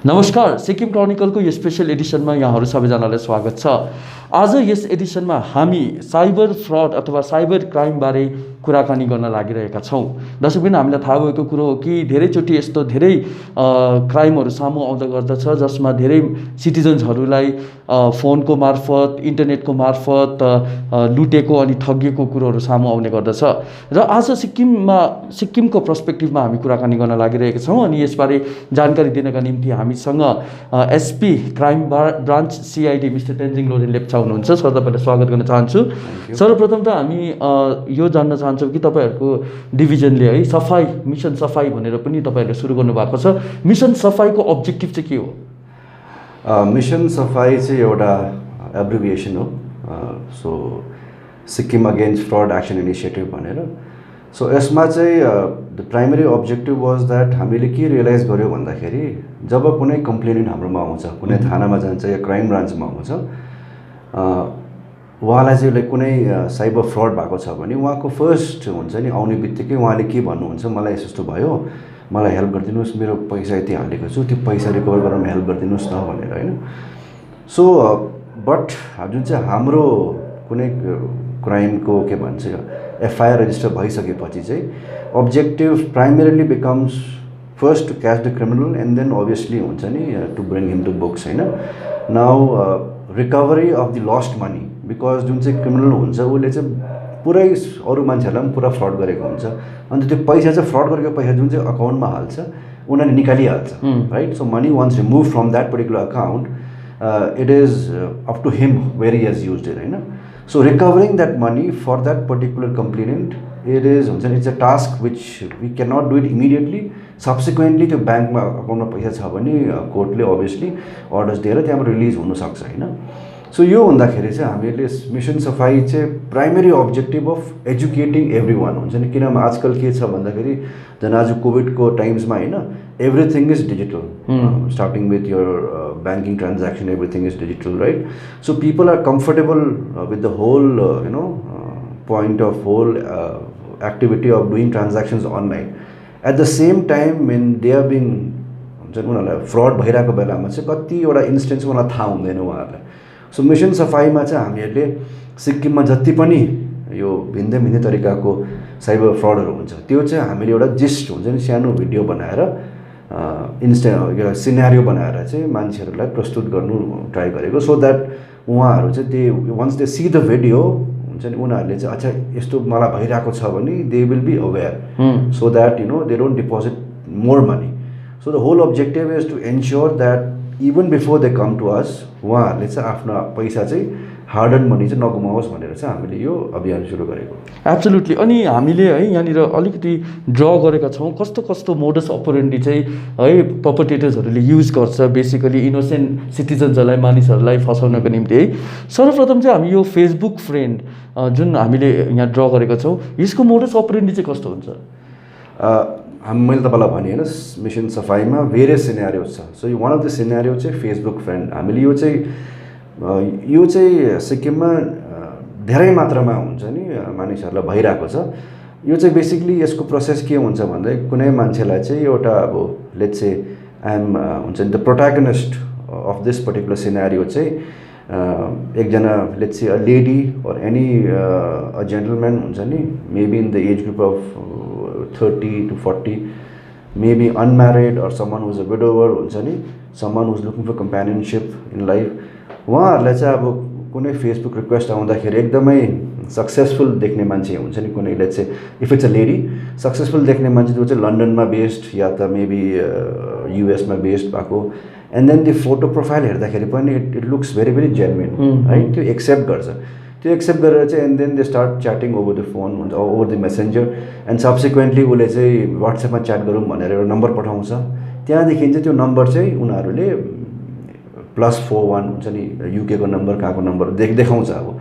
नमस्कार, सिक्किम क्रोनिकलको यो स्पेशल एडिसनमा यहाँहरू सबैजनालाई स्वागत छ। आज यस एडिसनमा हामी साइबर फ्रड अथवा साइबर क्राइमबारे कुराकानी गर्न लागिरहेका छौँ। दर्शकबिन, हामीलाई थाहा भएको कुरो हो कि धेरैचोटि यस्तो धेरै क्राइमहरू सामु आउँदा गर्दछ जसमा धेरै सिटिजन्सहरूलाई फोनको मार्फत, इन्टरनेटको मार्फत लुटेको अनि ठगिएको कुरोहरू सामु आउने गर्दछ। र आज सिक्किमको पर्सपेक्टिभमा हामी कुराकानी गर्न लागिरहेका छौँ अनि यसबारे जानकारी दिनका निम्ति हामीसँग SP crime branch CID mister Tenzing Loden Lepcha हुनुहुन्छ। सर, तपाईँलाई स्वागत गर्न चाहन्छु। सर्वप्रथम त हामी यो जान्न चाहन्छौँ कि तपाईँहरूको डिभिजनले है सफाई मिसन सफाई भनेर पनि तपाईँहरूले सुरु गर्नुभएको छ। मिसन सफाईको अब्जेक्टिभ चाहिँ के हो? मिसन सफाई चाहिँ एउटा एब्रिभिएसन हो। So Sikkim against fraud action initiative भनेर। सो यसमा चाहिँ the primary objective was that हामीले के रियलाइज गर्यो भन्दाखेरि जब कुनै कम्प्लेनेन्ट हाम्रोमा आउँछ, कुनै थानामा जान्छ या क्राइम ब्रान्चमा आउँछ, उहाँलाई चाहिँ कुनै साइबर फ्रड भएको छ भने उहाँको फर्स्ट हुन्छ नि आउने बित्तिकै उहाँले के भन्नुहुन्छ, मलाई यस्तो भयो, मलाई हेल्प गरिदिनुहोस्, मेरो पैसा यति हालेको छु, त्यो पैसा रिकभर गर्न हेल्प गरिदिनुहोस् न भनेर, होइन। सो बट जुन चाहिँ हाम्रो कुनै क्राइमको के भन्छ एफआइआर रेजिस्टर भइसकेपछि चाहिँ objective primarily becomes first to catch the criminal and then obviously हुन्छ नि to bring him to books, होइन। Now recovery of the lost money, because जुन चाहिँ क्रिमिनल हुन्छ उसले चाहिँ पुरै अरू मान्छेहरूलाई पनि पुरा फ्रड गरेको हुन्छ। अन्त त्यो पैसा चाहिँ फ्रड गरेको पैसा जुन चाहिँ अकाउन्टमा हाल्छ उनीहरूले निकालिहाल्छ, right. So money once remove from that particular account, it is up to him where he has used it, होइन। So recovering that money for that particular complainant it is हुन्छ नि it's a task which we can not do it immediately. Subsequently त्यो ब्याङ्कमा अकाउन्टमा पैसा छ भने कोर्टले obviously orders दिएर त्यहाँबाट रिलिज हुनसक्छ, होइन। सो यो हुँदाखेरि चाहिँ हामीले मिसन सफाई चाहिँ primary objective of educating every one हुन्छ नि। किनभने आजकल के छ भन्दाखेरि झन् आज कोभिडको टाइम्समा होइन everything is digital, starting with your banking transaction everything is digital, right. So people are comfortable with the whole point of whole activity of doing transactions online. At the same time when they are being उनीहरूलाई fraud भइरहेको बेलामा चाहिँ कतिवटा instance उनीहरूलाई थाहा हुँदैन उहाँहरूलाई। So mission सफाईमा चाहिँ हामीहरूले सिक्किममा जति पनि यो भिन्दै भिन्दै तरिकाको साइबर फ्रडहरू हुन्छ त्यो चाहिँ हामीले एउटा जिस्ट हुन्छ नि सानो भिडियो बनाएर एउटा सिनेरियो बनाएर चाहिँ मान्छेहरूलाई प्रस्तुत गर्नु ट्राई गरेको, सो द्याट उहाँहरू चाहिँ they once they see the video हुन्छ नि उनीहरूले चाहिँ अच्छा यस्तो मलाई भइरहेको छ भने they will be aware, so that they don't deposit more money. So the whole objective is to ensure that even before they come to us उहाँहरूले चाहिँ आफ्नो पैसा चाहिँ हार्ड एन्ड मनी चाहिँ नगुमाओस् भनेर चाहिँ हामीले यो अभियान सुरु गरेको। एब्सोल्युटली। अनि हामीले है यहाँनिर अलिकति ड्र गरेका छौँ कस्तो कस्तो मोडस अपरेन्डी चाहिँ है पर्पेट्रेटर्सहरूले युज गर्छ बेसिकली इनोसेन्ट सिटिजन्सहरूलाई, मानिसहरूलाई फसाउनको निम्ति है। सर्वप्रथम चाहिँ हामी यो फेसबुक फ्रेन्ड जुन हामीले यहाँ ड्र गरेका छौँ यसको मोडस अपरेन्डी चाहिँ कस्तो हुन्छ? मैले तपाईँलाई भने होइन मिसन सफाईमा भेरियस सिनेरियोज छ। So one of the scenario चाहिँ फेसबुक फ्रेन्ड। हामीले यो चाहिँ सिक्किममा धेरै मात्रामा हुन्छ नि मानिसहरूलाई भइरहेको छ। यो चाहिँ बेसिकली यसको प्रोसेस के हुन्छ भन्दा कुनै मान्छेलाई चाहिँ एउटा अब लेट्स से आई एम हुन्छ नि the protagonist of this particular scenario चाहिँ एकजना लेट्स से अ लेडी और एनी अ जेन्टलम्यान हुन्छ नि maybe in the age group of 30 to 40, maybe unmarried or someone who's a widower हुन्छ नि, someone who's looking for companionship in life, उहाँहरूलाई चाहिँ अब कुनै फेसबुक रिक्वेस्ट आउँदाखेरि एकदमै सक्सेसफुल देख्ने मान्छे हुन्छ नि कुनै let's say if it's a lady successful देख्ने मान्छे जो चाहिँ लन्डनमा बेस्ड या त मेबी युएसमा बेस्ड भएको, एन्ड देन त्यो फोटो प्रोफाइल हेर्दाखेरि पनि it looks very very genuine, right. त्यो एक्सेप्ट गर्छ, त्यो एक्सेप्ट गरेर चाहिँ and then they start chatting over the phone हुन्छ over the messenger and subsequently उसले चाहिँ वाट्सएपमा च्याट गरौँ भनेर एउटा नम्बर पठाउँछ। त्यहाँदेखि चाहिँ त्यो नम्बर चाहिँ उनीहरूले +41 हुन्छ नि युकेको नम्बर कहाँको नम्बर देखाउँछ। अब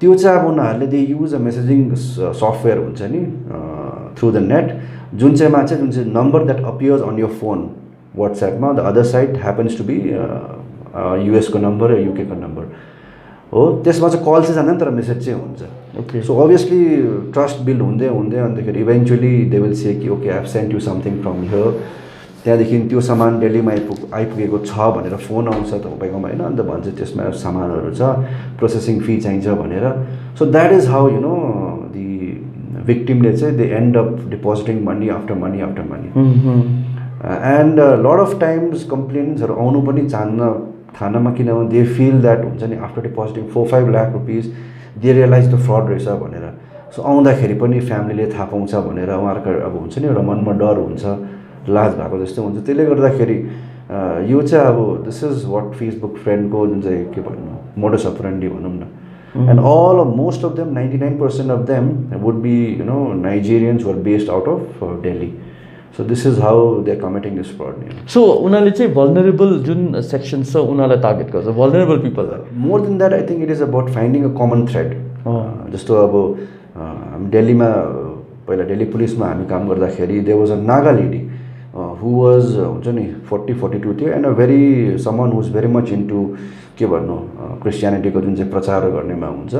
त्यो चाहिँ अब उनीहरूले they use a messaging software हुन्छ नि थ्रु द नेट जुन चाहिँ number that appears on your phone वाट्सएपमा the other side happens to be युएसको नम्बर र युकेको नम्बर हो। त्यसमा चाहिँ कल चाहिँ जाँदैन तर मेसेज चाहिँ हुन्छ। Okay, so obviously trust build हुँदै हुँदै अन्तखेरि इभेन्चुली दे विल से कि okay I have sent you something from here त्यहाँदेखि त्यो सामान दिल्लीमा आइपुगेको छ भनेर फोन आउँछ तपाईँकोमा होइन, अन्त भन्छ त्यसमा सामानहरू छ, प्रोसेसिङ फी चाहिन्छ भनेर. So that is how you know the victimले चाहिँ they end up depositing money after money after money. And lot of times कम्प्लेन्ट्सहरू आउनु पनि चाहन्न थानामा, किनभने दे फिल द्याट हुन्छ नि after depositing 4-5 lakh rupees they realise the fraud रहेछ भनेर. सो आउँदाखेरि पनि फ्यामिलीले थाहा पाउँछ भनेर उहाँहरूको अब हुन्छ नि एउटा मनमा डर हुन्छ, लाज भएको जस्तो हुन्छ. त्यसले गर्दाखेरि यो चाहिँ अब दिस इज वाट फेसबुक फ्रेन्डको जुन चाहिँ के भन्नु मोडस अपरेन्डी भनौँ न. And most of them, 99% of them would be, you know, Nigerians who are based out of Delhi. So this is how they're committing this fraud. So उनीहरूले चाहिँ vulnerable जुन sections छ उनीहरूलाई target गर्छ, vulnerable people. More than that, I think it is about finding a common thread. जस्तो अब दिल्लीमा पहिला दिल्ली पुलिसमा हामी काम गर्दाखेरि there was a Naga lady who was हुन्छ नि 40-42 थियो, and a very someone who was very much into के भन्नु क्रिस्चियनिटीको जुन चाहिँ प्रचार गर्नेमा हुन्छ.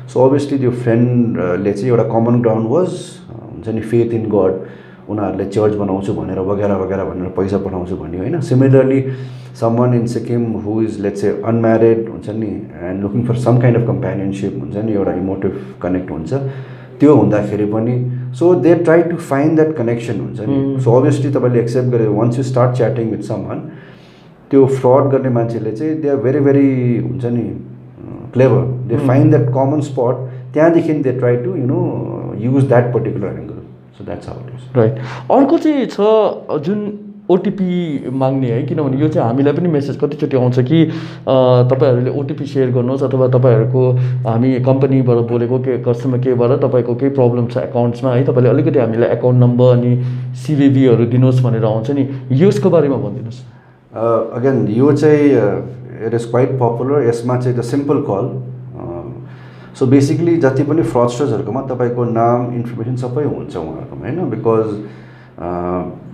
सो अभियसली त्यो फ्रेन्डले चाहिँ एउटा कमन ग्राउन्ड वाज हुन्छ नि फेथ इन गड, उनीहरूले चर्च बनाउँछु भनेर वगेरा वगेरा भनेर पैसा पठाउँछु भन्यो होइन. Similarly someone in Sikkim who is let's say unmarried हुन्छ नि and looking for some kind of companionship हुन्छ नि, एउटा इमोटिभ कनेक्ट हुन्छ, त्यो हुँदाखेरि पनि so they try to find that connection हुन्छ नि. सो अभियसली तपाईँले एक्सेप्ट गरेर once you start chatting with someone, त्यो फ्रड गर्ने मान्छेले चाहिँ दे आर भेरी भेरी हुन्छ नि clever, they find that common spot, त्यहाँदेखि they try to you know use that particular angle. So that's how it is. Right. अर्को चाहिँ छ जुन ओटिपी माग्ने है, किनभने यो चाहिँ हामीलाई पनि मेसेज कतिचोटि आउँछ कि तपाईँहरूले ओटिपी सेयर गर्नुहोस् अथवा तपाईँहरूको हामी कम्पनीबाट बोलेको के कस्टमर केयरबाट तपाईँको केही प्रब्लम छ एकाउन्ट्समा है, तपाईँले अलिकति हामीलाई एकाउन्ट नम्बर अनि सिभिभीहरू दिनुहोस् भनेर आउँछ नि, यसको बारेमा भनिदिनुहोस्. अगेन यो चाहिँ इट इज क्वाइट पपुलर. यसमा चाहिँ the simple call. So basically जति पनि फ्रडस्टर्सहरूकोमा तपाईँको नाम इन्फर्मेसन सबै हुन्छ उहाँहरूकोमा होइन, बिकज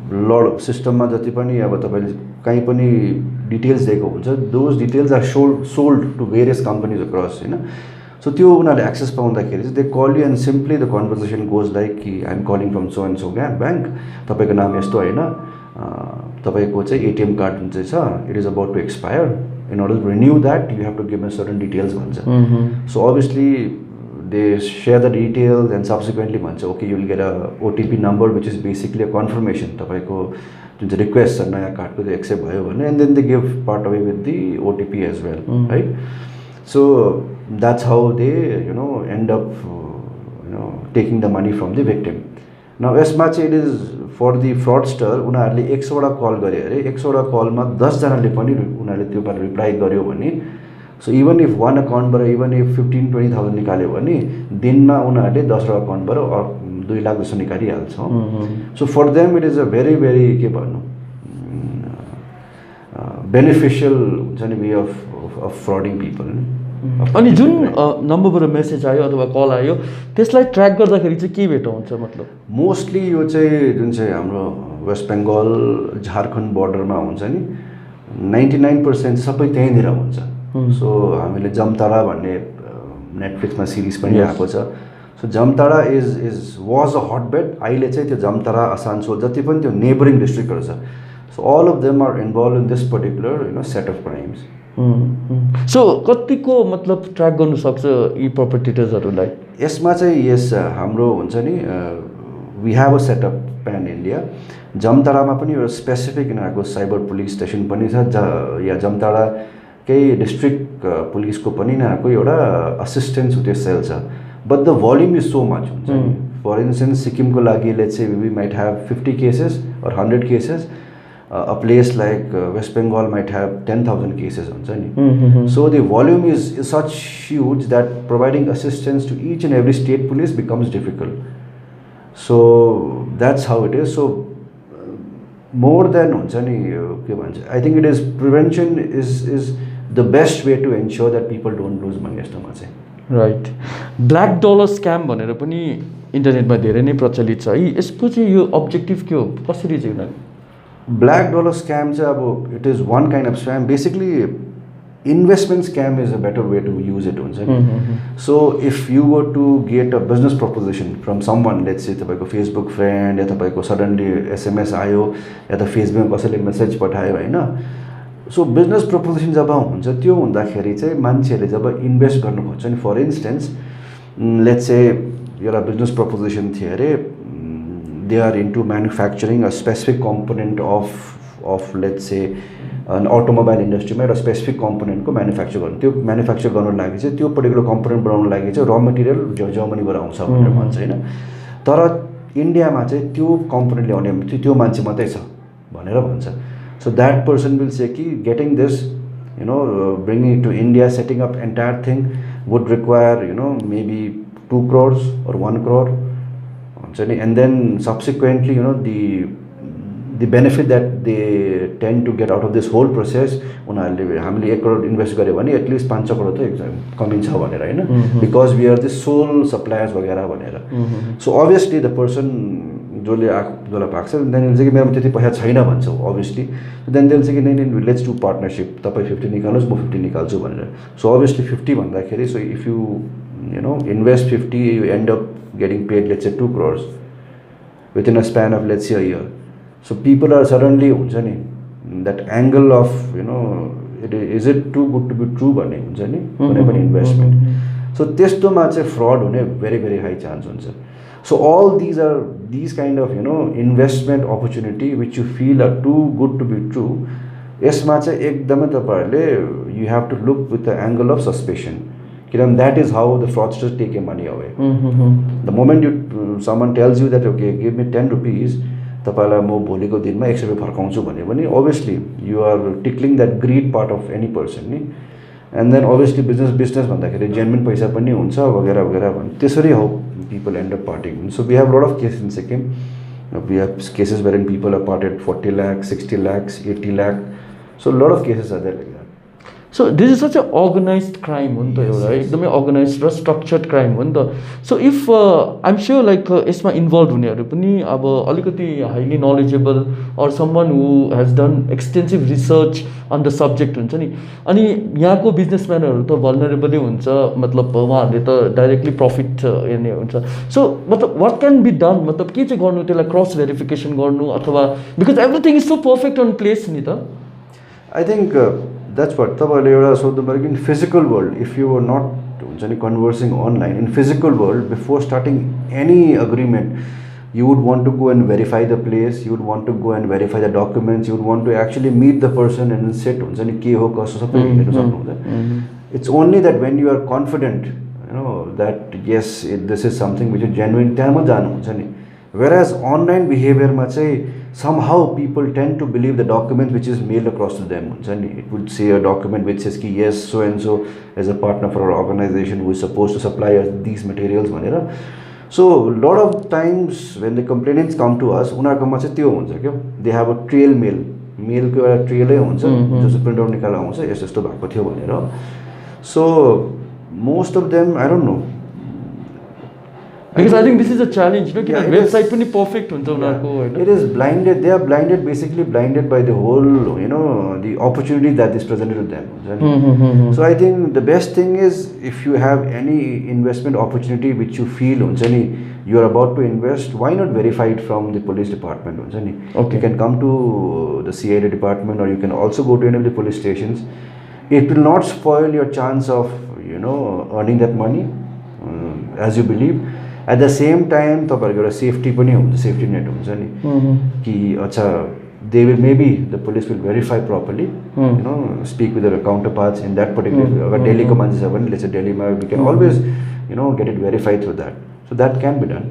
लड सिस्टममा जति पनि अब तपाईँले कहीँ पनि डिटेल्स दिएको हुन्छ, those details are sold to various companies across होइन. सो त्यो उनीहरूले एक्सेस पाउँदाखेरि चाहिँ they call you and simply the conversation goes like कि I am calling from so and so bank, तपाईँको नाम यस्तो होइन, तपाईँको चाहिँ एटिएम कार्ड जुन चाहिँ छ it is about to expire, in order to renew that you have to give me certain details भन्छ. So obviously they share the details and subsequently भन्छ okay you will get a OTP number which is basically a confirmation तपाईँको जुन चाहिँ request छ नयाँ कार्डको त्यो accept भयो भने, and then they give part away with the OTP as well right. So that's how they you know end up you know taking the money from the victim. न यसमा चाहिँ it is for the fraudster उनीहरूले 100वटा call गरे अरे, 100वटा कलमा 10जनाले पनि उनीहरूले त्यो रिप्लाई गर्यो भने, सो इभन इफ वान अकाउन्टबाट इभन इफ 15-20,000 निकाल्यो भने दिनमा उनीहरूले 10वटा अकाउन्टबाट 2 लाख जस्तो निकालिहाल्छ. So for them it is a very very के भन्नु बेनिफिसियल हुन्छ नि वे अफ फ्रडिङ पिपल. अनि जुन नम्बरबाट मेसेज आयो अथवा कल आयो त्यसलाई ट्र्याक गर्दाखेरि चाहिँ के भेटाउँछ, मतलब मोस्टली यो चाहिँ जुन चाहिँ हाम्रो वेस्ट बेङ्गल झारखण्ड बोर्डरमा हुन्छ नि 99% सबै त्यहीँनिर हुन्छ. सो हामीले जमतारा भन्ने नेटफ्लिक्समा सिरिज पनि आएको छ. So Jamtara is was a hotbed. अहिले चाहिँ त्यो जमतारा आसानसोल जति पनि त्यो नेबरिङ डिस्ट्रिक्टहरू छ, so all of them are involve in this particular you know set of crimes. So कतिको मतलब ट्र्याक गर्नु सक्छ यी पर्पेट्रेटर्सहरूलाई? यसमा चाहिँ यस हाम्रो हुन्छ नि we have a setup pan India. जमतारामा पनि एउटा स्पेसिफिक यिनीहरूको साइबर पुलिस स्टेसन पनि छ, या जमतारा केही डिस्ट्रिक्ट पुलिसको पनि यिनीहरूको एउटा असिस्टेन्स त्यो सेल छ. But the volume is so much हुन्छ नि. फर इन्स्टेन्स सिक्किमको लागि let's say we might have 50 cases or 100 cases. A place like West Bengal might have 10,000 cases हुन्छ नि. So the volume is such huge that providing assistance to each and every state police becomes difficult. So that's how it is. So more than हुन्छ नि के भन्छ, I think it is prevention is the best way to ensure that people don't lose money यस्तोमा चाहिँ. Right. Black dollar scam भनेर पनि इन्टरनेटमा धेरै नै प्रचलित छ है, यसको चाहिँ यो अब्जेक्टिभ के हो, कसरी चाहिँ उनीहरू? ब्ल्याक डलर स्क्याम चाहिँ अब it is one kind of scam. Basically investment scam is a better way to use it हुन्छ नि. So if you were to get a business proposition from someone, let's say तपाईँको Facebook friend या तपाईँको suddenly SMS आयो या त फेसबुकमा कसैले message पठायो होइन. सो बिजनेस प्रपोजिसन जब हुन्छ त्यो हुँदाखेरि चाहिँ मान्छेहरूले जब इन्भेस्ट गर्नु खोज्छ नि, फर इन्स्टेन्स लेट्स से एउटा बिजनेस प्रपोजिसन थियो अरे, they are into manufacturing a specific component of let's say automobile इन्डस्ट्रीमा एउटा स्पेसिफिक कम्पोनेन्टको म्यानुफ्याक्चर गर्नु. त्यो म्यानुफ्याक्चर गर्नु लागि चाहिँ त्यो पर्टिकुलर कम्पोनेन्ट बनाउनु लागि चाहिँ र मटेरियल जर्मनीबाट आउँछ भनेर भन्छ होइन. तर इन्डियामा चाहिँ त्यो कम्पोनेन्ट ल्याउने त्यो मान्छे मात्रै छ भनेर भन्छ. So that person will say कि getting this, bringing it to India, setting up entire thing would require, maybe 2 crores or 1 crore. And then subsequently, the benefit that they tend to get out of this whole process, उनीहरूले हामीले 1 crore invest गऱ्यो भने at least 5 crore त कमिन्छ भनेर होइन, because we are the sole suppliers वगैरह भनेर. So obviously the person जसलाई पाक्छ देन चाहिँ कि मेरोमा त्यति पैसा छैन भन्छ अभियसली. देन देन चाहिँ कि नै लेट्स डु पार्टनरसिप, तपाईँ 50 निकाल्नुहोस् म 50 निकाल्छु भनेर. सो अभियसली 50 भन्दाखेरि so if you invest 50 you end up getting paid let's say 2 crores with in a span of let's say a year. So people are suddenly हुन्छ नि that angle of is it too good to be true भन्ने हुन्छ नि कुनै पनि investment. So त्यस्तोमा चाहिँ fraud हुने भेरी भेरी हाई चान्स हुन्छ. So all these kind of investment opportunity which you feel are too good to be true, यसमा चाहिँ एकदमै तपाईहरुले you have to look with the angle of suspicion. किनभने that is how the fraudsters take your money away. The moment someone tells you that okay give me 10 rupees, तपाईलाई म भोलिको दिनमा 100 रुपैयाँ फर्काउँछु भने obviously you are tickling that greed part of any person नि. And then obviously business भन्दाखेरि genuine पैसा पनि हुन्छ वगैरह वगैरह भन्छ. त्यसरी how people end up partying. So we have a lot of cases in Sikkim. We have cases wherein people have parted 40 lakhs, 60 lakhs, 80 lakh. So a lot of cases are there like that. So this is such an organized crime हो नि त एउटा एकदमै अर्गनाइज्ड र structured crime हो नि त. So if I'm sure like यसमा इन्भल्भ हुनेहरू पनि अब अलिकति highly knowledgeable or someone who has done extensive research on the subject हुन्छ नि. अनि यहाँको बिजनेसम्यानहरू त भल्नरेबलै हुन्छ, मतलब उहाँहरूले त डाइरेक्टली प्रफिट हेर्ने हुन्छ. सो मतलब वाट क्यान बी डन, मतलब के चाहिँ गर्नु त्यसलाई क्रस भेरिफिकेसन गर्नु अथवा because everything is so perfect on place नि त. आई थिङ्क द्याट्स वाट तपाईँहरूले एउटा सोध्नु पऱ्यो कि in physical world if you are not हुन्छ नि conversing online in physical world before starting any agreement you would want to go and verify the place, you would want to go and verify the documents, you would want to actually meet the person and sit हुन्छ नि के हो कसो सबै हेर्नु सक्नुहुन्छ. It's only that when you are confident that yes this is something which is genuine त्यहाँमा जानुहुन्छ नि. Whereas online behavior मा चाहिँ somehow people tend to believe the document which is mailed across to them. It would say a document which says ki yes so and so is a partner for our organization who is supposed to supply us these materials भनेर. So a lot of times when the complainants come to us उनीहरुकोमा चाहिँ त्यो हुन्छ के they have a trail mail को एउटा ट्रेलै हुन्छ जो चाहिँ प्रिन्ट आउट निकालेर आउँछ यस्तो यस्तो भएको थियो भनेर. So most of them I don't know. Because I think this is a challenge, no? Yeah, website पनि perfect हुन्छ उनीहरुको हैन. It is blinded. They are blinded, basically blinded by the whole, the opportunity that is presented to them. So I think the best thing is if you have any investment opportunity which you feel you are about to invest, why not verify it from the police department? Okay. You can come to the CID department or you can also go to any of the police stations. It will not spoil your chance of earning that money as you believe. At the same time तपाईहरुको एउटा safety पनि हुन्छ, safety net हुन्छ नि कि अच्छा they will maybe the police will verify properly, speak with their counterparts in that particular अगर दिल्लीको मान्छे छ भने let's say दिल्लीमा we can always get it verified through that. So that can be done.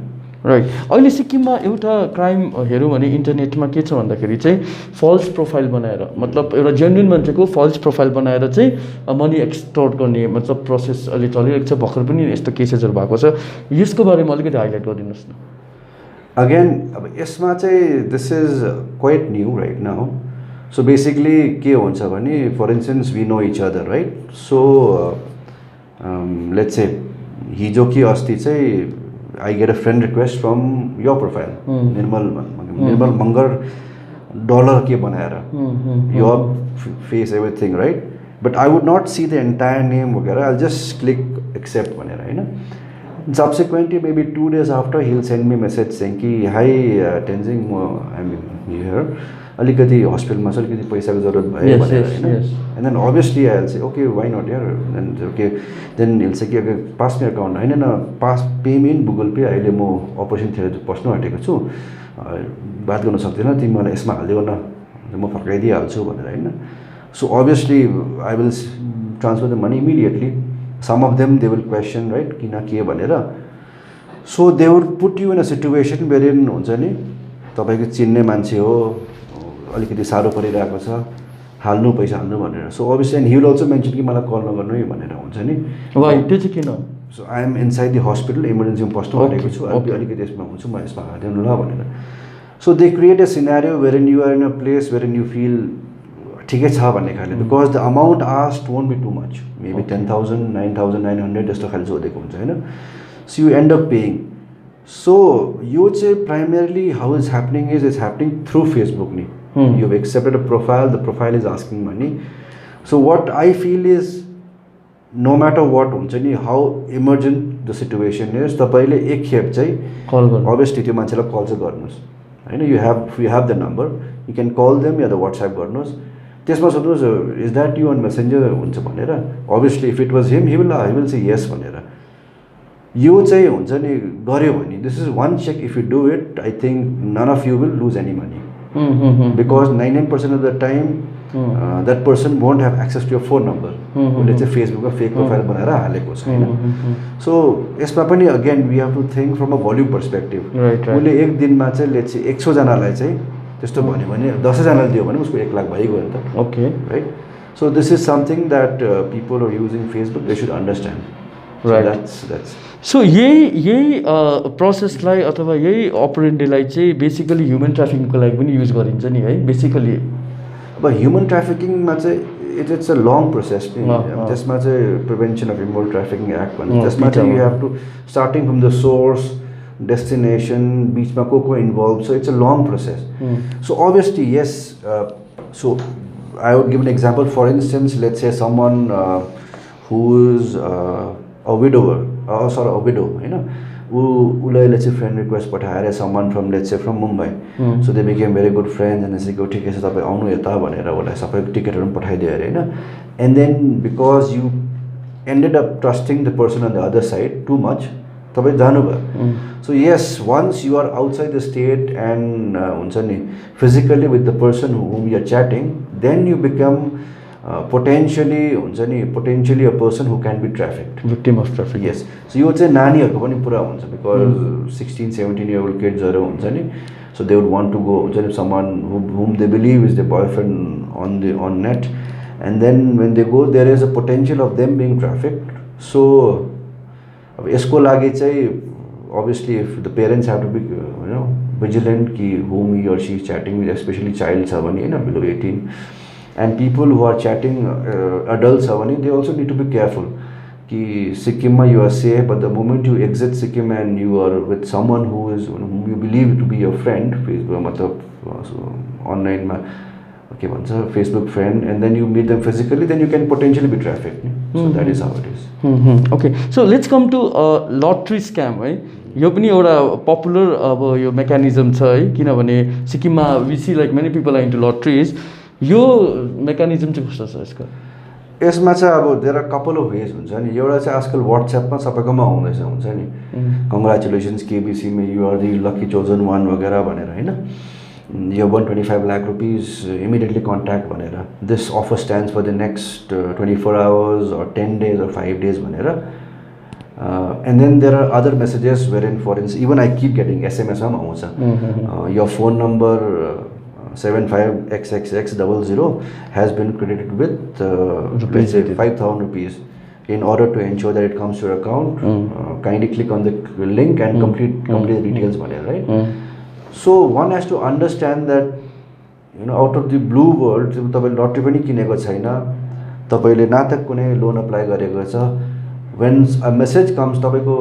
Right. अहिले सिक्किममा एउटा crime हेरौँ भने इन्टरनेटमा के छ भन्दाखेरि चाहिँ फल्स प्रोफाइल बनाएर, मतलब एउटा जेन्युन मान्छेको फल्स प्रोफाइल बनाएर चाहिँ मनी एक्सटोर्ट गर्ने मतलब प्रोसेस अहिले चलिरहेको छ. भर्खर पनि यस्तो केसेसहरू भएको छ. यसको बारेमा अलिकति हाइलाइट गरिदिनुहोस् न. अगेन अब यसमा चाहिँ this is quite new right now. So basically के हुन्छ भने for instance we know each other right. So let's say हिजो कि अस्ति चाहिँ I get a friend request from your profile. Nirmal Mangar dollar के बनाएर your face everything right. But I would not see the entire name वगैरह, I just click accept भनेर होइन. Subsequently, maybe 2 days after, he'll send me message saying कि hi Tenzing, I'm here. अलिकति हस्पिटलमा छ, अलिकति पैसाको जरुरत भयो भनेर होइन. And then obviously I'll say okay, why not यार. And okay, then he'll say कि अगर पास मेरो अकाउन्ट होइन न, pass pay me in Google pay, अहिले म अपरेसन थिएटर पस्नु आँटेको छु, बात गर्न सक्दिनँ, तिमी मलाई यसमा हालिदेऊ न, म फर्काइदिइहाल्छु भनेर होइन. So obviously I will transfer the money immediately. Some of them they will question, right, किन के भनेर. So they would put you in a situation wherein हुन्छ नि, तपाईँको चिन्ने मान्छे हो, अलिकति साह्रो परिरहेको छ, हाल्नु पैसा हाल्नु भनेर. So obviously and he will also mention कि मलाई कल नगर्नु है भनेर हुन्छ नि. वाइ त्यो चाहिँ किन? So I am inside the hospital, इमर्जेन्सीमा पस्नु आँटेको छु, अलिकति यसमा हुन्छु, म यसमा हालिदिनु ल भनेर. So they create a scenario wherein you are in a place wherein you feel ठिकै छ भन्ने खाले, because the amount asked won't be too much, maybe 10,000 9,900 जस्तो खाले सोधेको हुन्छ होइन. So you end up paying. So यो चाहिँ primarily how is happening is happening through Facebook नि. You have accepted a profile, the profile is asking money. So what I feel is no matter what हुन्छ नि, how emergent the situation is, तपाईँले एकखेप चाहिँ call गर्नु, obviously त्यो मान्छेलाई call चाहिँ गर्नुहोस् होइन. You have the number, you can call them या त वाट्सएप गर्नुहोस्. त्यसमा सोध्नुहोस् is that you on Messenger हुन्छ भनेर. Obviously if it was him he will say yes भनेर. यो चाहिँ हुन्छ नि गऱ्यो भने this is one check. If you do it, I think none of you will lose any money, because 99% of the time that person won't have access to your phone number. उसले चाहिँ फेसबुकमा फेक प्रोफाइल बनाएर हालेको छ होइन. So यसमा पनि again we have to think from a volume perspective. उसले एक दिनमा चाहिँ लेट्स से 100जनालाई चाहिँ त्यस्तो भन्यो भने 10जनाले दियो भने उसको 1 लाख भइगयो नि त. Okay right. So this is something that people are using Facebook, they should understand. Right. That's so यही प्रोसेसलाई अथवा यही अपरेन्डीलाई चाहिँ बेसिकली ह्युमन ट्राफिकिङको लागि पनि युज गरिन्छ नि है बेसिकली. अब ह्युमन ट्राफिकिङमा चाहिँ इट्स अ लङ प्रोसेस नि. त्यसमा चाहिँ prevention of human trafficking act भन्छ. त्यसमा चाहिँ you have to starting from the source, destination, बिचमा को इन्भल्भ. So it's a long process. So obviously yes. So I would give an example. For instance let's say someone who is a widower, a widow होइन, उसले चाहिँ friend request पठाएर someone from let's say from Mumbai. So they became very good friends and चाहिँ ठिकै छ तपाईँ आउनु यता भनेर उसलाई सबै टिकटहरू पनि पठाइदियो अरे होइन. And then because you ended up trusting the person on the other side too much, तपाईँ जानुभयो. So yes, once you are outside the state and हुन्छ नि physically with the person whom you are chatting, then you become potentially हुन्छ नि potentially a person who can be trafficked, victim of traffic. Yes. So यो चाहिँ नानीहरूको पनि पुरा हुन्छ, बिकज 16-17 year old किड्सहरू हुन्छ नि. So they would want to go हुन्छ नि someone whom they believe is the boyfriend on net, and then when they go there is a potential of them being trafficked. So अब यसको लागि चाहिँ obviously if the parents have to be vigilant कि whom he or she is chatting with, especially child छ भने होइन below 18, and people who are chatting adults छ भने they also need to be careful कि सिक्किममा you are safe, but the moment you exit Sikkim and you are with someone whom you believe to be your friend, Facebook मतलब अनलाइनमा के भन्छ Facebook friend, and then you meet them physically, then you can potentially be trafficked. So that is how it is. Okay, so let's come to lottery scam है. यो पनि एउटा popular अब यो मेकानिजम छ है, किनभने सिक्किममा we see like many people are into lotteries. यो मेकानिजम चाहिँ कस्तो छ यसको? यसमा चाहिँ अब there are couple of ways हुन्छ नि. एउटा चाहिँ आजकल वाट्सएपमा सबैकोमा आउँदैछ हुन्छ नि, कङ्ग्रेचुलेसन्स केबिसीमा you are the lucky chosen one वगैरह भनेर होइन, यो 125 lakh rupees immediately contact भनेर, this offer stands for the next 24 hours or 10 days or 5 days भनेर. And then there are other messages wherein for instance even I keep getting SMS मा आउँछ, your phone number 75XXX00 has been credited with let's say 5,000 rupees. In order to ensure that it comes to your account, kindly click on the link and complete the details भनेर, right? So one has to understand that out of the blue world तपाईले lottery पनि किनेको छैन, तपाईले न त कुनै loan apply गरेको छ. when a message comes तपाईको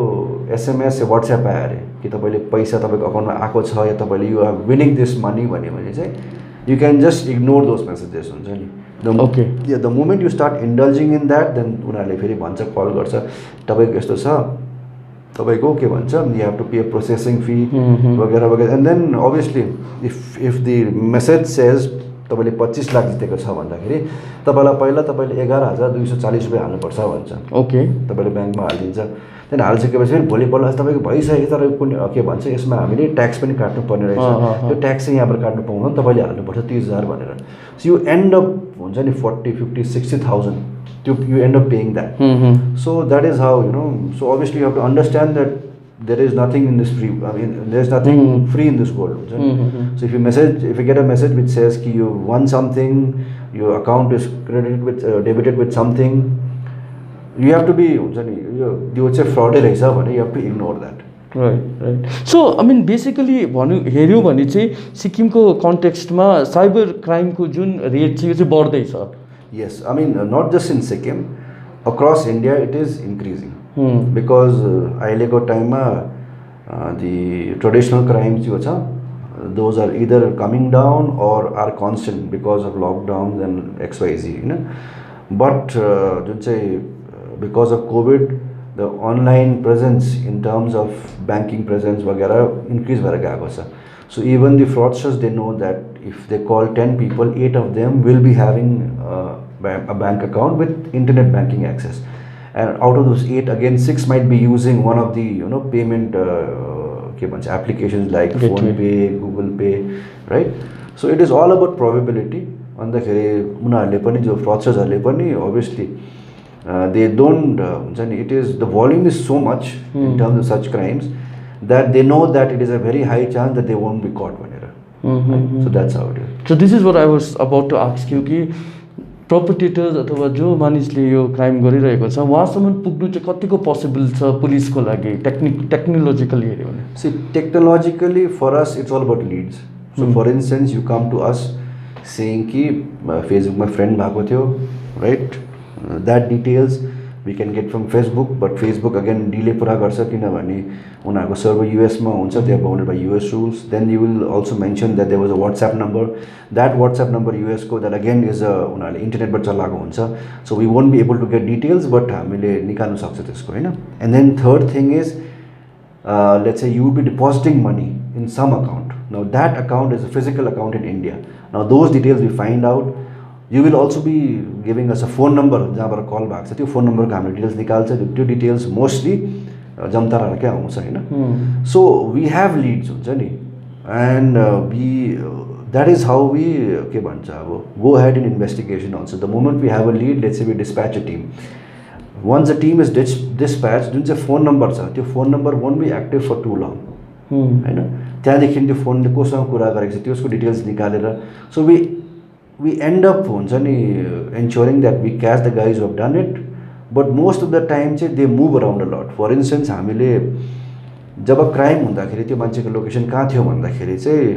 SMS या WhatsApp आयो अरे कि तपाईले पैसा तपाईको अकाउन्टमा आएको छ या तपाईले you are winning this money भन्यो भने चाहिँ you can just ignore those messages हुन्छ नि Okay. the moment you start indulging in that then उनीहरूले फेरि भन्छ कल गर्छ तपाईँको यस्तो छ तपाईँको के भन्छ you have to pay a processing fee वगैरह वगैरह and then obviously if the message says तपाईँले 25 लाख जितेको छ भन्दाखेरि तपाईँलाई पहिला तपाईँले 11,240 रुपियाँ हाल्नुपर्छ भन्छ ओके तपाईँले ब्याङ्कमा हालिदिन्छ त्यहाँदेखि हालिसकेपछि फेरि भोलिपल्ट तपाईँको भइसक्यो तर कुन के भन्छ यसमा हामीले ट्याक्स पनि काट्नु पर्ने रहेछ त्यो ट्याक्स चाहिँ यहाँबाट काट्नु पाउँदैन तपाईँले हाल्नुपर्छ 30,000 भनेर सो यु एन्ड अप हुन्छ नि 40, 50, 60,000 त्यो you end up paying that so that is how you know so obviously you have to understand that there is nothing in this free. I mean, there's nothing free in this world. So if you get a message which says कि you won something, your account is credited with debited with something, you have to be you would say fraud रहेछ भने you have to ignore that. Right. So I mean basically हेऱ्यो भने चाहिँ सिक्किमको कन्टेक्स्टमा cyber क्राइमको जुन rate छ यो चाहिँ बढ्दैछ. Yes, I mean not just in Sikkim, across India it is increasing. Because अहिलेको टाइममा the traditional crimes जो छ those are either coming down or are constant because of lockdowns and XYZ होइन but जुन चाहिँ because of COVID the online presence in terms of banking presence वगैरह increase भएर गएको छ so even the fraudsters they know that if they call 10 people 8 of them will be having a bank account with internet banking access and out of those 8 again 6 might be using one of the payment के भन्छ applications like PhonePe, Google Pay, right? So it is all about probability. अन्तखेरि उनीहरूले पनि जो fraudstersहरूले पनि obviously they don't हुन्छ नि it is the volume is so much in terms of such crimes that they know that it is a very high chance that they won't be caught भनेर. So that's how it is. So this is what I was about to ask you कि पर्पेट्रेटर्स अथवा जो मानिसले यो crime गरिरहेको छ उहाँसम्म पुग्नु चाहिँ कतिको पोसिबल छ पुलिसको लागि टेक्नोलोजिकली हेऱ्यो भने See technologically for us it's all about leads. So for instance you come to us saying कि फेसबुकमा फ्रेन्ड भएको थियो right that details we can get from Facebook but Facebook again delay पुरा गर्छ किनभने उनीहरूको सर्भर युएसमा हुन्छ they are bounded by US rules then you will also mention that there was a WhatsApp number that WhatsApp number US को that again is उनीहरूले इन्टरनेटबाट चलाएको हुन्छ so we won't be able to get details but हामीले निकाल्नु सक्छ त्यसको होइन and then third thing is let's say you will be depositing money in some account now that account is a physical account in India now those details we find out you will also be giving us a phone number जहाँबाट call भएको छ त्यो phone नम्बरको हामीले details निकाल्छ त्यो details mostly जमताराहरूकै आउँछ होइन सो वी हेभ लिड्स हुन्छ नि and we that is how we के भन्छ अब go head in investigation also the moment we have a lead let's say we dispatch a team once the team is dispatch जुन चाहिँ phone number छ त्यो phone number won't be active for too long होइन त्यहाँदेखि त्यो फोनले कोसँग कुरा गरेको छ त्यसको डिटेल्स निकालेर सो we end up हुन्छ नि ensuring that we catch the guys who have done it but most of the time चाहिँ they move around a lot for instance हामीले जब क्राइम हुँदाखेरि त्यो मान्छेको लोकेसन कहाँ थियो भन्दाखेरि चाहिँ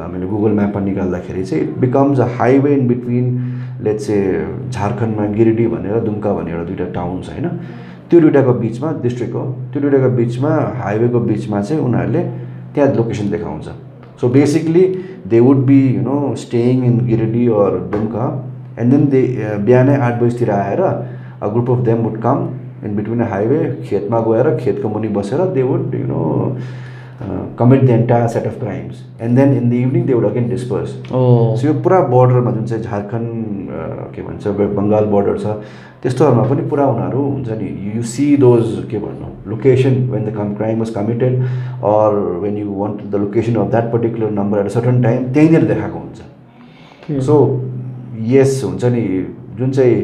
हामीले गुगल म्यापमा निकाल्दाखेरि चाहिँ it becomes a highway in between let's say झारखण्डमा गिरिडी भनेर दुम्का भनेर दुईवटा टाउन छ होइन त्यो दुइटाको बिचमा डिस्ट्रिक्ट हो त्यो दुइटाको बिचमा हाइवेको बिचमा चाहिँ उनीहरूले त्यहाँ लोकेसन देखाउँछ So basically, they would be, staying in Giridi or Dumka, and then they, बिहानै 8 बजीतिर आएर a group of them would come in between a highway, खेतमा गएर खेतको मुनि बसेर they would, commit the entire set of crimes, and then in the evening they would again disperse. So यो पुरा borderमा जुन चाहिँ झारखण्ड के भन्छ बङ्गाल border छ त्यस्तोहरुमा पनि पुरा उनीहरु हुन्छ नि you see those के भन्नु location when the crime was committed or when you want the location of that particular number at a certain time त्यहीँनिर देखाएको हुन्छ. So yes हुन्छ नि जुन चाहिँ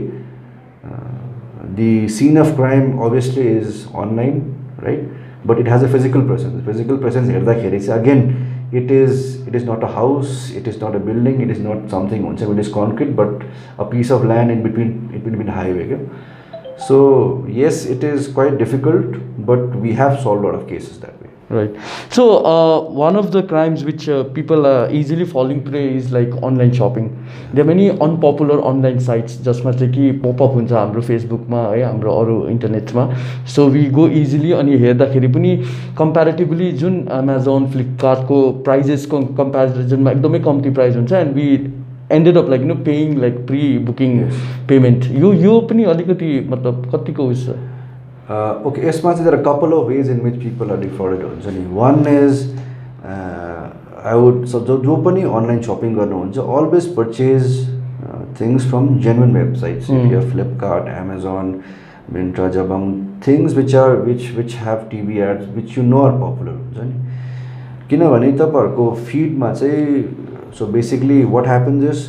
the scene of crime obviously is online, right? But it has a physical presence. The physical presence हेर्दाखेरि चाहिँ again it is not a house, it is not a building, it is not something it is concrete, but a piece of land in between highway. Okay? So yes, it is quite difficult, but we have solved a lot of cases that way. Right. So one of the crimes which people are easily falling prey is like online shopping. There are many unpopular online sites जसमा चाहिँ कि pop-up हुन्छ हाम्रो फेसबुकमा है हाम्रो अरू इन्टरनेटमा. सो वी गो इजिली अनि हेर्दाखेरि पनि कम्प्यारेटिभली जुन अमेजन फ्लिपकार्टको प्राइजेसको कम्पेरिजनमा एकदमै कम्ती प्राइस हुन्छ and we ended up like paying like pre booking payment. यो पनि अलिकति मतलब कतिको उस छ. Okay, यसमा चाहिँ there are a couple of ways in which people are defrauded हुन्छ नि. One is I would जो पनि online shopping गर्नुहुन्छ always purchase things from genuine websites. If you have Flipkart, Amazon, Myntra, Jabang, things which have TV ads which you know are popular हुन्छ नि. किनभने तपाईहरुको फिडमा चाहिँ so basically what happens is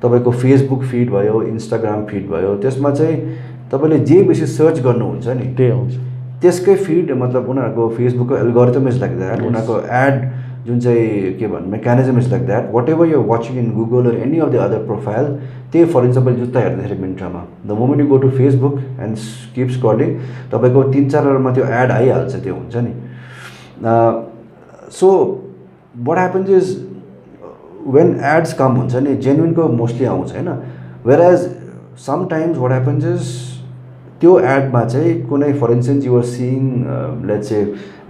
तपाईको Facebook feed भयो, Instagram feed भयो, त्यसमा चाहिँ तपाईले जे बेसी सर्च गर्नुहुन्छ नि त्यही आउँछ. त्यसकै फिड मतलब उनीहरुको फेसबुकको एल्गोरिथम इज लाइक दैट. उनीहरुको एड जुन चाहिँ के भन्नु mechanism is like that. Whatever you are watching in Google और any of the other profile त्यही फर इक्जाम्पल जुत्ता हेर्दाखेरि मिन्ट्रामा the moment you go to Facebook and keep scrolling तपाईको 3-4 वटामा त्यो एड आइहाल्छ. त्यो हुन्छ नि. So what happens is when ads come हुन्छ नि जेन्युइन को मोस्टली आउँछ हैन. whereas sometimes what happens is त्यो एड मा चाहिँ कुनै for instance you are seeing let's say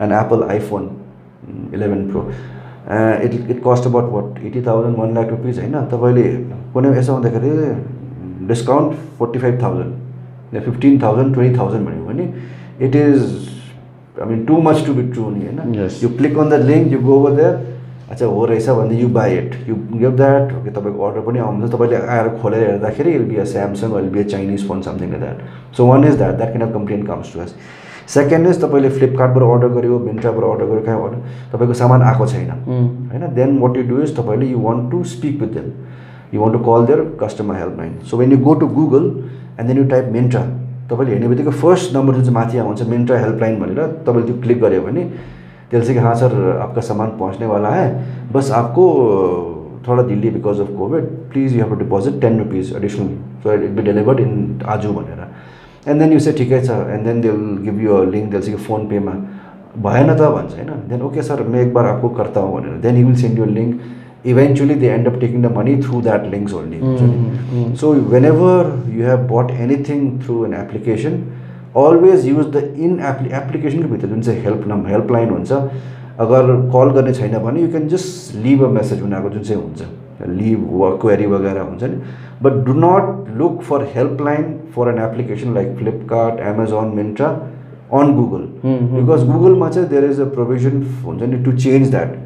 an Apple iPhone 11 pro it cost about what 80,000 1 lakh rupees हैन. तपाईले कुनै यसो हुँदाखेरि डिस्काउन्ट 45,000 या 15,000 20,000 भन्यो भने it is I mean too much to be true नि हैन. You click on the link you go over there अच्छा हो रहेछ भन्दै you buy it you give that. Okay तपाईको अर्डर पनि आउँछ. तपाईले आएर खोलेर हेर्दाखेरि it'll be a Samsung or it'll be a Chinese phone something like that. So one is that kind of complain comes to us. Second is तपाईले फ्लिपकार्टबाट order गर्यो, मिन्ट्राबाट अर्डर गर्यो, कहाँ अर्डर तपाईको सामान आएको छैन हैन. Then what you do is तपाईले you want to speak with them, you want to call their customer helpline. So when you go to Google and then you type Myntra तपाईले हेर्ने बित्तिकै फर्स्ट नम्बर जुन चाहिँ माथि आउँछ Myntra helpline भनेर तपाईले त्यो क्लिक गर्यो भने त्यसले कि हाँ सर आपका सामान पहुंचने वाला है, बस आपको थोड़ा delay because of COVID please you have to deposit 10 rupees additional so it be delivered in आजु भनेर. एन्ड देन यु से ठिकै छ and then they will give you a link. त्यसले कि फोन पेमा भएन त भन्छ हैन. देन ओके सर मैं एक बार आपको करता हूँ भनेर then he will send you a link. Eventually they end up taking the money through that links only. So whenever you have bought anything through an application always use the in application को भित्र जुन चाहिँ helpline हुन्छ. अगर call गर्ने छैन भने you can just leave a message उनीहरूको जुन चाहिँ हुन्छ लिभ क्वेरी वगैरह हुन्छ नि. But do not look for helpline for an application like Flipkart, Amazon, Myntra on Google. Because गुगलमा चाहिँ देयर इज अ प्रोभिजन हुन्छ नि टु चेन्ज द्याट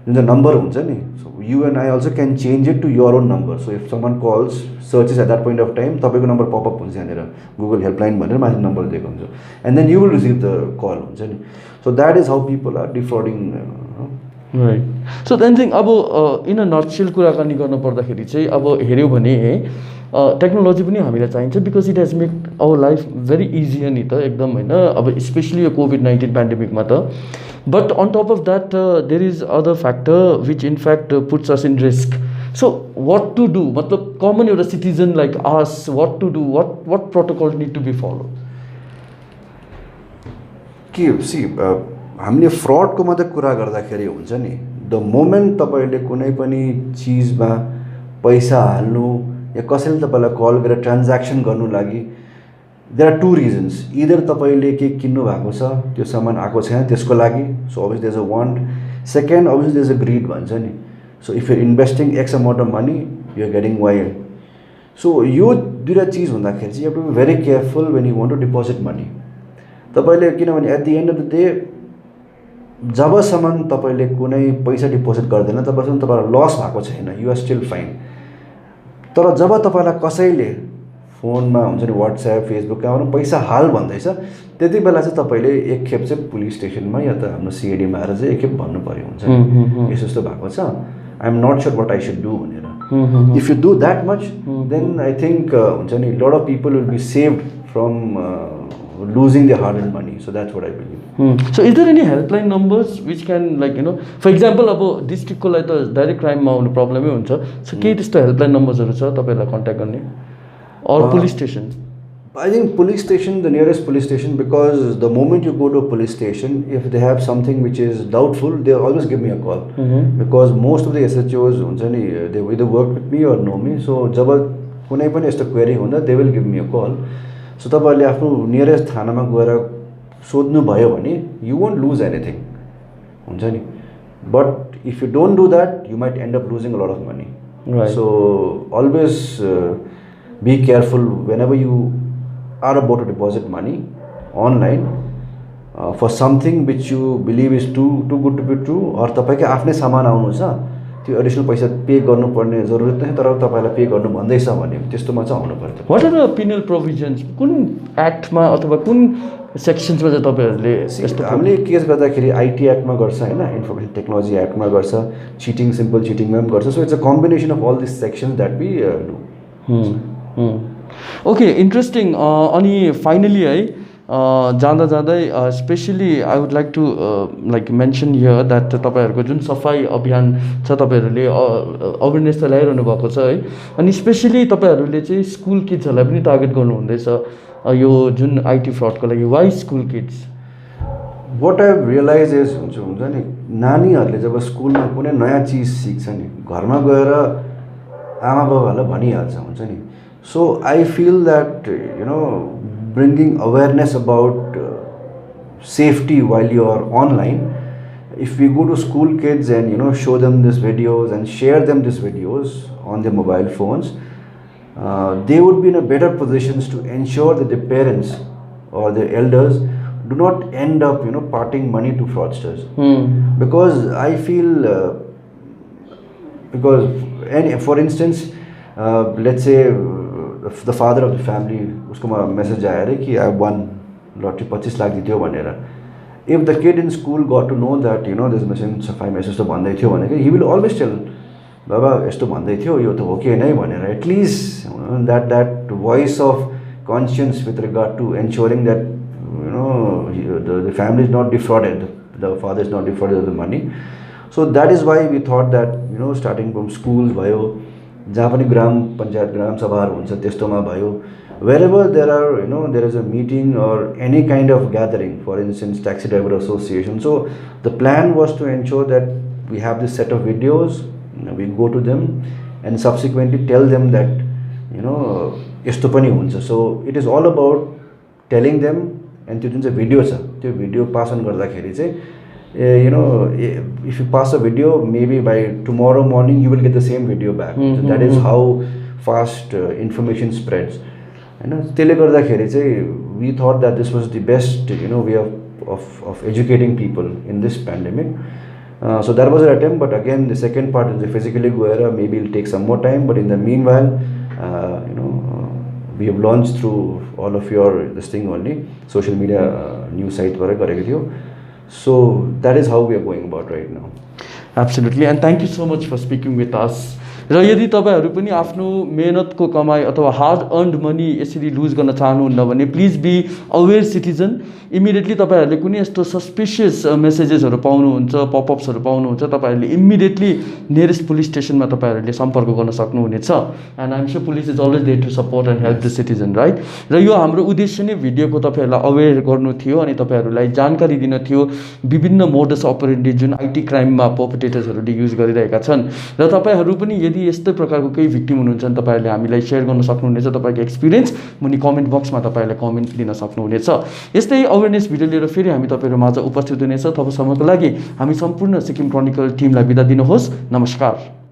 जुन चाहिँ नम्बर हुन्छ नि. So you and I also can change it to your own number. So if someone calls searches at that point of time तपाईँको number popup हुन्छ यहाँनिर Google helpline भनेर माथि नम्बर दिएको हुन्छ and then you will receive the call हुन्छ नि. So that is how people are defrauding. Right. So Tenzing अब इन अ नटसेल कुराकानी गर्नु पर्दाखेरि चाहिँ अब हेऱ्यौँ भने टेक्नोलोजी पनि हामीलाई चाहिन्छ because it has make our life very easy नि त एकदम होइन. अब स्पेसली यो कोभिड-19 पेन्डेमिकमा त. But on top of that there is other factor which in fact puts us in risk. So what to do मतलब कमन एउटा citizen like us what to do what protocol need to be follow. के सी हामीले फ्रडको मात्रै कुरा गर्दाखेरि हुन्छ नि द मोमेन्ट तपाईँले कुनै पनि चिजमा पैसा हाल्नु या कसैले तपाईँलाई कल गरेर ट्रान्ज्याक्सन गर्नु लागि देयर आर 2 रिजन्स. इदर तपाईँले के किन्नु भएको छ त्यो सामान आएको छैन त्यसको लागि. So obviously there is a want. Second obviously there is a greed भन्छ नि. So if you investing X amount of money you are getting Y. So यो दुईवटा चिज हुँदाखेरि चाहिँ you have to be very careful when you want to deposit money. तपाईँले किनभने at the end of the day जबसम्म तपाईँले कुनै पैसा डिपोजिट गर्दैन तबसम्म तपाईँलाई लस भएको छैन यु आर स्टिल फाइन. तर जब तपाईँलाई कसैले फोनमा हुन्छ नि वाट्सएप फेसबुकमा पैसा हाल भन्दैछ त्यति बेला चाहिँ तपाईँले एकखेप चाहिँ पुलिस स्टेसनमा या त हाम्रो सिआइडीमा आएर चाहिँ एकखेप भन्नु पर्यो हुन्छ यसो यस्तो भएको छ I am not sure what I should do भनेर. If you do that much then I think हुन्छ नि lot of people will be saved from losing their hard earned money. So that's what I believe. So is there any helpline numbers which can like for example अब district को लागि त direct क्राइममा आउने प्रब्लमै हुन्छ. So के त्यस्तो helpline नम्बर्सहरू छ तपाईँलाई कन्ट्याक्ट गर्ने or police station. I think police station, the nearest police station, because the moment you go to a police station, if they have something which is doubtful, they always give me a call. Because most of the SHOs, they either work with me or know me. So, जब कुनै पनि यस्तो query हुँदा, they will give me a call. So, तपाईहरुले आफ्नो nearest थानामा गएर सोध्नु भयो भने, you won't lose anything. हुन्छ नि. But if you don't do that, you might end up losing a lot of money. Right. So, always be careful whenever you are about to deposit money online for something which you believe is too good to be true, or तपाईकै आफ्नै सामान आउनु छ त्यो additional पैसा pay गर्नुपर्ने जरुरत नै तर तपाईलाई पे गर्नु भन्दैछ भने त्यस्तोमा चाहिँ आउनु पर्छ. What are the penal provisions? कुन एक्टमा अथवा कुन सेक्सन्समा चाहिँ तपाईहरुले यस्तो हामीले केस गर्दाखेरि आईटी एक्टमा गर्छ हैन, इन्फर्मेसन टेक्नोलोजी एक्टमा गर्छ, चिटिङ सिम्पल चिटिङमा पनि गर्छ. So it's a combination of all this sections that we do. Okay, interesting. अनि फाइनली है जाँदा जाँदै specially I would like to like mention here that तपाईँहरूको जुन सफाई अभियान छ तपाईँहरूले अवेरनेस त ल्याइरहनु भएको छ है, अनि स्पेसली तपाईँहरूले चाहिँ स्कुल किड्सहरूलाई पनि टार्गेट गर्नुहुँदैछ यो जुन आइटी फ्रडको लागि. Why school kids? What I realise is हुन्छ नि, नानीहरूले जब स्कुलमा कुनै नयाँ चिज सिक्छ नि घरमा गएर आमा बाबाहरूलाई भनिहाल्छ हुन्छ नि. So I feel that bringing awareness about safety while you are online, if we go to school kids and show them these videos and share them these videos on their mobile phones, they would be in a better positions to ensure that their parents or their elders do not end up parting money to fraudsters. Because I feel for instance, let's say the father of the family, उसकोमा message आयो अरे कि I won lottery 25 lakh जित्यो भनेर. If the kid in school got to know that this message सफाई message त भन्दै थियो भनेको, he will always tell बाबा यस्तो भन्दै थियो यो त हो कि नै भनेर. At least that voice of conscience with regard to ensuring that the family is not defrauded, the father is not defrauded of the money. So that is why we thought that starting from schools भयो, जहाँ पनि ग्राम पञ्चायत ग्राम सभाहरू हुन्छ त्यस्तोमा भयो, wherever there are there is a meeting or any kind of gathering, for instance taxi driver association. So the plan was to ensure that we have this set of videos, we go to them and subsequently tell them that यस्तो पनि हुन्छ. So it is all about telling them, and त्यो जुन चाहिँ video छ त्यो video pass on गर्दाखेरि चाहिँ if you pass a video, maybe by tomorrow morning you will get the same video back. So that is how fast information spreads. त्यसले गर्दाखेरि चाहिँ we thought that this was the best way of educating people in this pandemic. So that was an attempt, but again the second part is the physically गएर maybe it'll take some more time, but in the meanwhile we have launched through all of your this thing only social media news site बाट गरेको थियो. So that is how we are going about right now. Absolutely, and thank you so much for speaking with us. र यदि तपाईहरु पनि आफ्नो मेहनतको कमाई अथवा हार्ड अर्न्ड मनी यसरी लुज गर्न चाहनुहुन्न भने please be aware citizen. Immediately तपाईहरुले कुनै यस्तो सस्पिशियस मेसेजेसहरु पाउनुहुन्छ, पपअप्सहरु पाउनुहुन्छ, तपाईहरुले इमिडिएटली नियरेस्ट पुलिस स्टेशनमा तपाईहरुले सम्पर्क गर्न सक्नुहुनेछ. And I am sure police is always there to support and help the citizen, right? र यो हाम्रो उद्देश्य नै भिडियोको तपाईहरुलाई अवेयर गर्नु थियो अनि तपाईहरुलाई जानकारी दिन थियो विभिन्न मोडस अपरेन्डी जुन आईटी क्राइममा पर्पेट्रेटर्सहरुले युज गरिरहेका छन्. र तपाईहरु पनि यदि यस्तै प्रकारको केही भिक्टिम हुनुहुन्छ भने तपाईहरुले हामीलाई शेयर गर्न सक्नुहुनेछ. तपाईको एक्सपिरियन्स मुनि कमेन्ट बक्समा तपाईहरुले कमेन्ट दिन सक्नुहुनेछ. यस्तै अवेरनेस भिडियो लिएर फेरि हामी तपाईहरु माझ उपस्थित हुनेछ. तबसम्मको लागि हामी सम्पूर्ण सिक्किम क्रोनिकल टिमलाई बिदा दिनुहोस्. नमस्कार.